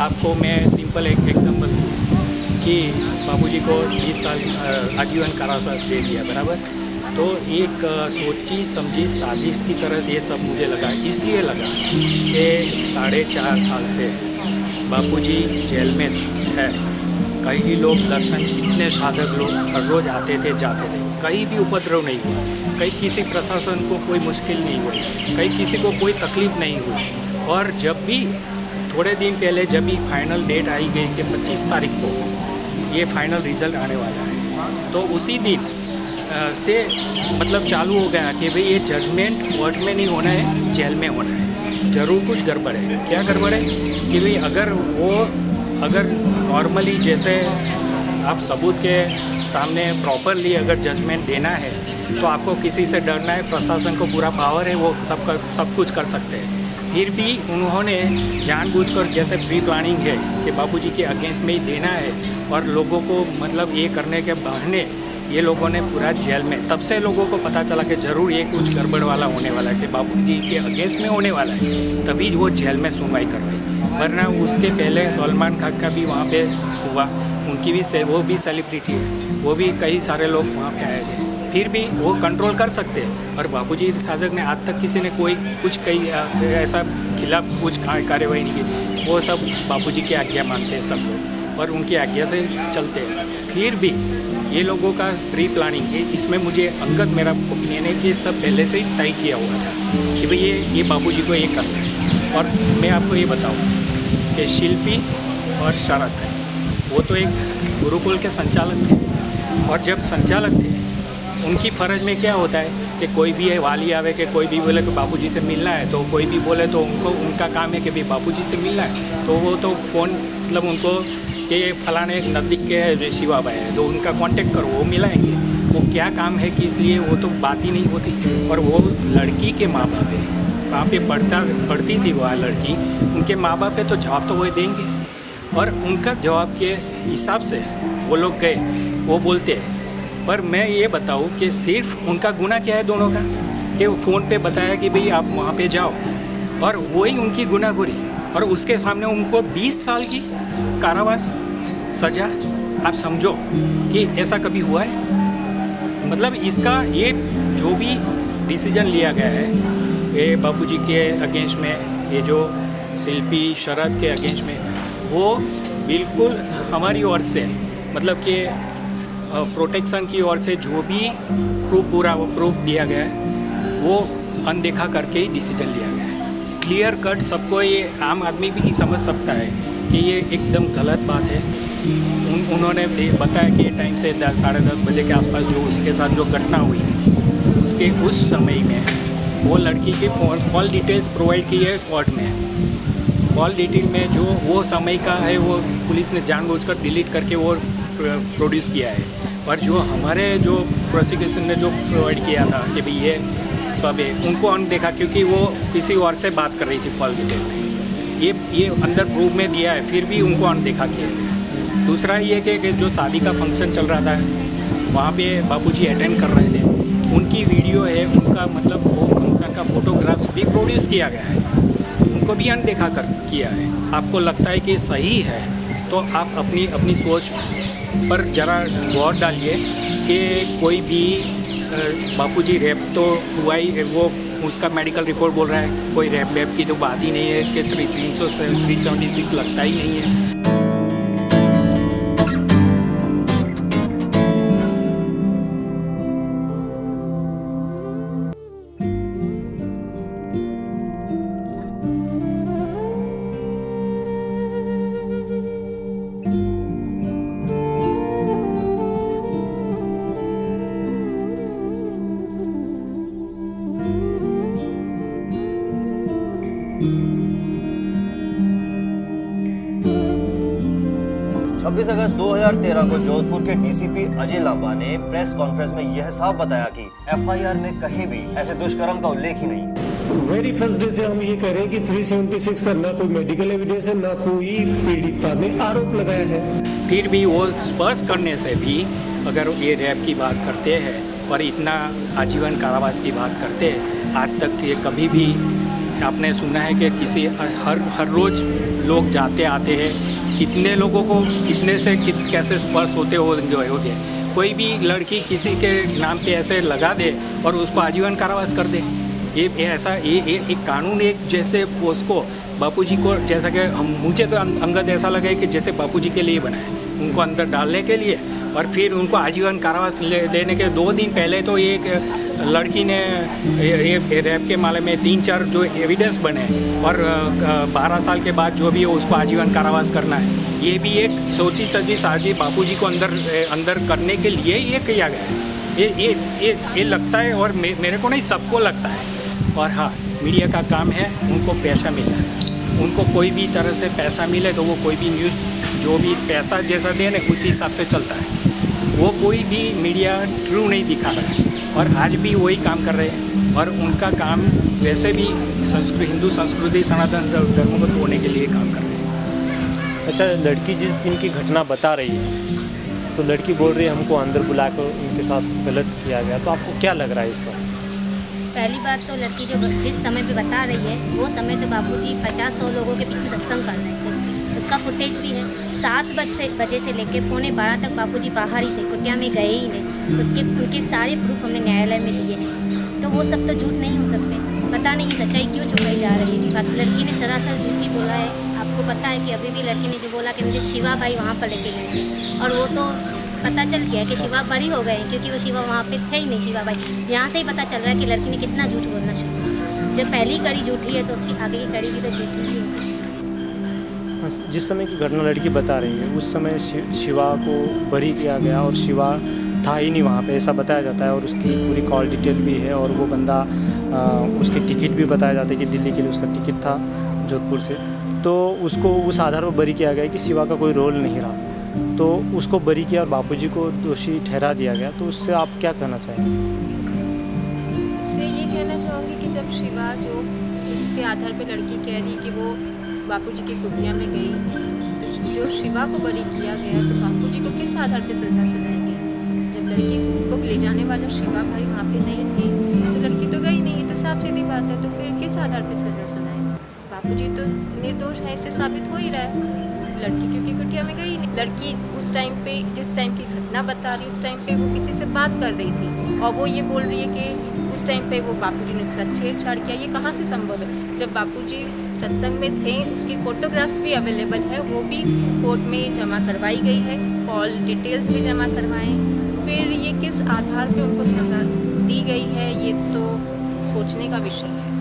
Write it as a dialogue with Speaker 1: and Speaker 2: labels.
Speaker 1: आपको मैं सिंपल एक एग्जांपल दूँ कि बाबूजी को 20 साल आजीवन कारावास दे दिया, बराबर। तो एक सोची समझी साजिश की तरह से ये सब मुझे लगा, इसलिए लगा कि 4.5 साल से बापूजी जेल में है। कई लोग दर्शन, इतने साधक लोग हर रोज़ आते थे जाते थे, कहीं भी उपद्रव नहीं हुआ, कहीं किसी प्रशासन को कोई मुश्किल नहीं हुई, कहीं किसी को कोई तकलीफ़ नहीं हुई। और जब भी थोड़े दिन पहले जब भी फाइनल डेट आई गई कि 25 तारीख को ये फाइनल रिज़ल्ट आने वाला है, तो उसी दिन से मतलब चालू हो गया कि भाई ये जजमेंट कोर्ट में नहीं होना है, जेल में होना है। ज़रूर कुछ गड़बड़ है। क्या गड़बड़ है कि भाई अगर नॉर्मली जैसे आप सबूत के सामने प्रॉपरली अगर जजमेंट देना है तो आपको किसी से डरना है, प्रशासन को पूरा पावर है, वो सब कुछ कर सकते हैं। फिर भी उन्होंने जानबूझकर जैसे प्री प्लानिंग है कि बापूजी के अगेंस्ट में ही देना है, और लोगों को मतलब ये करने के बहाने ये लोगों ने पूरा जेल में, तब से लोगों को पता चला कि ज़रूर ये कुछ गड़बड़ वाला होने वाला है, कि बापूजी के अगेंस्ट में होने वाला है, तभी वो जेल में सुनवाई करवाई। वरना उसके पहले सलमान खान का भी वहाँ पे हुआ, उनकी भी वो भी सेलिब्रिटी है, वो भी कई सारे लोग वहाँ पे आए थे, फिर भी वो कंट्रोल कर सकते हैं। और बापूजी साधक ने आज तक किसी ने कोई कुछ कई ऐसा खिलाफ कुछ कार्रवाई नहीं की। वो सब बापूजी की आज्ञा मानते हैं सब लोग, और उनकी आज्ञा से चलते हैं। फिर भी ये लोगों का प्री प्लानिंग है, इसमें मुझे अंगत मेरा ओपिनियन है कि सब पहले से ही तय किया हुआ था कि भाई ये बापूजी को ये करना है। और मैं आपको ये बताऊँ कि शिल्पी और शरद है, वो तो एक गुरुकुल के संचालक थे, और जब संचालक थे उनकी फ़र्ज में क्या होता है कि कोई भी है वाली आवे कि कोई भी बोले कि बापूजी से मिलना है, तो कोई भी बोले तो उनका काम है कि भाई बापूजी से मिलना है, तो वो तो फ़ोन मतलब उनको कि फलाने एक नज़दीक के शिवा भाई है तो उनका कांटेक्ट करो, वो मिलाएंगे। वो क्या काम है कि इसलिए वो तो बात ही नहीं होती। और वो लड़की के माँ बाप है, वहाँ पे पढ़ती थी वह लड़की, उनके माँ बाप है तो जवाब तो वो देंगे, और उनका जवाब के हिसाब से वो लोग गए, वो बोलते हैं। पर मैं ये बताऊँ कि सिर्फ उनका गुनाह क्या है दोनों का, कि वो फ़ोन पे बताया कि भाई आप वहाँ पे जाओ, और वही उनकी गुनाहगोरी, और उसके सामने उनको 20 साल की कारावास सज़ा। आप समझो कि ऐसा कभी हुआ है? मतलब इसका ये जो भी डिसीजन लिया गया है ये बापूजी के अगेंस्ट में, ये जो शिल्पी शरद के अगेंस्ट में, वो बिल्कुल हमारी ओर से मतलब कि प्रोटेक्शन की ओर से जो भी प्रूफ दिया गया है वो अनदेखा करके ही डिसीजन लिया गया है। क्लियर कट सबको, ये आम आदमी भी समझ सकता है कि ये एकदम गलत बात है। उन्होंने बताया कि टाइम से 10-10:30 बजे के आसपास जो उसके साथ जो घटना हुई, उसके उस समय में वो लड़की की कॉल डिटेल्स प्रोवाइड की है कोर्ट में। कॉल डिटेल में जो वो समय का है वो पुलिस ने जानबूझकर डिलीट करके वो प्रोड्यूस किया है। और जो हमारे जो प्रोसिक्यूशन ने जो प्रोवाइड किया था कि भाई ये सब है, उनको अनदेखा, क्योंकि वो किसी और से बात कर रही थी कॉल डिटेल में, ये अंदर प्रूफ में दिया है, फिर भी उनको अनदेखा किया गया। दूसरा ये कि जो शादी का फंक्शन चल रहा था वहाँ पे बापूजी अटेंड कर रहे थे, उनकी वीडियो है, उनका मतलब वो फंक्शन का फोटोग्राफ्स भी प्रोड्यूस किया गया है, उनको भी अनदेखा किया है। आपको लगता है कि सही है तो आप अपनी सोच पर ज़रा गौर डालिए कि कोई भी बापूजी रेप तो हुआ ही, वो उसका मेडिकल रिपोर्ट बोल रहा है, कोई रेप की तो बात ही नहीं है कि 376 लगता ही नहीं है।
Speaker 2: 26 अगस्त 2013 को जोधपुर के डीसीपी अजय लांबा ने प्रेस कॉन्फ्रेंस में यह साफ बताया कि एफआईआर में कहीं भी ऐसे दुष्कर्म का उल्लेख ही नहीं।
Speaker 3: वेरी फर्स्ट डे से हम ये कह रहे हैं कि 376 का ना कोई मेडिकल एविडेंस है, ना कोई पीड़िता ने आरोप लगाया है।
Speaker 1: फिर भी वो स्पर्श करने से भी अगर ये रैप की बात करते हैं और इतना आजीवन कारावास की बात करते हैं, आज तक ये कभी भी आपने सुना है कि किसी हर रोज़ लोग जाते आते हैं, कितने लोगों को कितने से कैसे स्पर्श होते होंगे। कोई भी लड़की किसी के नाम पे ऐसे लगा दे और उसको आजीवन कारावास कर दे, ये ऐसा ये एक कानून एक जैसे उसको बापूजी को जैसा कि मुझे तो अंगत ऐसा लगे कि जैसे बापूजी के लिए बनाए, उनको अंदर डालने के लिए और फिर उनको आजीवन कारावास लेने के 2 दिन पहले तो एक लड़की ने ये रैप के मामले में 3-4 जो एविडेंस बने और 12 साल के बाद जो भी है उसको आजीवन कारावास करना है, ये भी एक सोची सजी साजिश बापूजी को अंदर करने के लिए ये किया गया है। ये लगता है और मेरे को नहीं, सबको लगता है। और हाँ, मीडिया का काम है उनको पैसा मिलना है, उनको कोई भी तरह से पैसा मिले तो वो कोई भी न्यूज़ जो भी पैसा जैसा दे ना उसी हिसाब से चलता है। वो कोई भी मीडिया ट्रू नहीं दिखा रहा है और आज भी वही काम कर रहे हैं और उनका काम वैसे भी हिंदू संस्कृति सनातन धर्म को तोड़ने के लिए काम कर रहे हैं।
Speaker 4: अच्छा, लड़की जिस दिन की घटना बता रही है तो लड़की बोल रही है हमको अंदर बुलाकर उनके साथ गलत किया गया, तो आपको क्या लग रहा है इस पर?
Speaker 5: पहली बात तो लड़की जो जिस समय पे बता रही है वो समय तो बाबूजी 50-100 लोगों के बीच में सत्संग कर रहे थे, उसका फुटेज भी है। 7 बजे से लेकर 11:45 तक बाबूजी बाहर ही थे, कुटिया में गए ही नहीं। उनके सारे प्रूफ हमने न्यायालय में दिए हैं, तो वो सब तो झूठ नहीं हो सकते। पता नहीं सच्चाई क्यों छुपाई जा रही है। बाकी लड़की ने सरासर झूठ ही बोला है। आपको पता है कि अभी भी लड़की ने जो बोला कि मुझे शिवा भाई वहाँ पर लेके गए थे, और वो तो पता चल गया कि शिवा बड़ी हो गए क्योंकि वो शिवा वहाँ पे थे ही नहीं। शिवा भाई यहाँ से ही पता चल रहा है कि लड़की ने कितना झूठ बोलना शुरू किया। जब पहली कड़ी झूठी है तो उसकी आगे की कड़ी भी तो झूठी ही होगी।
Speaker 4: जिस समय की घटना लड़की बता रही है उस समय शिवा को बरी किया गया और शिवा था ही नहीं वहाँ पे, ऐसा बताया जाता है। और उसकी पूरी कॉल डिटेल भी है और वो बंदा उसकी टिकट भी बताया जाता है कि दिल्ली के लिए उसका टिकट था जोधपुर से, तो उसको उस आधार पर बरी किया गया कि शिवा का कोई रोल नहीं रहा, तो उसको बरी किया और बापूजी को दोषी ठहरा दिया गया। तो उससे आप क्या कहना चाहेंगे?
Speaker 6: इससे ये कहना चाहूँगी कि जब शिवा जो इसके आधार पर लड़की कह रही कि वो बापूजी की कुटिया में गई, तो जो शिवा को बरी किया गया तो बापूजी को किस आधार पर सज़ा सुनाई गई? जब लड़की को ले जाने वाला शिवा भाई वहाँ पे नहीं थे तो लड़की तो गई नहीं, तो साफ सीधी बात है। तो फिर किस आधार पर सज़ा सुनाई? बापूजी तो निर्दोष है, इससे साबित हो ही रहा है। लड़की क्योंकि कुटिया में गई नहीं। लड़की उस टाइम पे जिस टाइम की घटना बता रही उस टाइम पे वो किसी से बात कर रही थी और वो ये बोल रही है कि उस टाइम पे वो बापूजी ने साथ छेड़छाड़ किया। ये कहाँ से संभव है? जब बापूजी सत्संग में थे उसकी फ़ोटोग्राफ्स भी अवेलेबल है, वो भी कोर्ट में जमा करवाई गई है, कॉल डिटेल्स भी जमा करवाएँ। फिर ये किस आधार पर उनको सज़ा दी गई है ये तो सोचने का विषय है।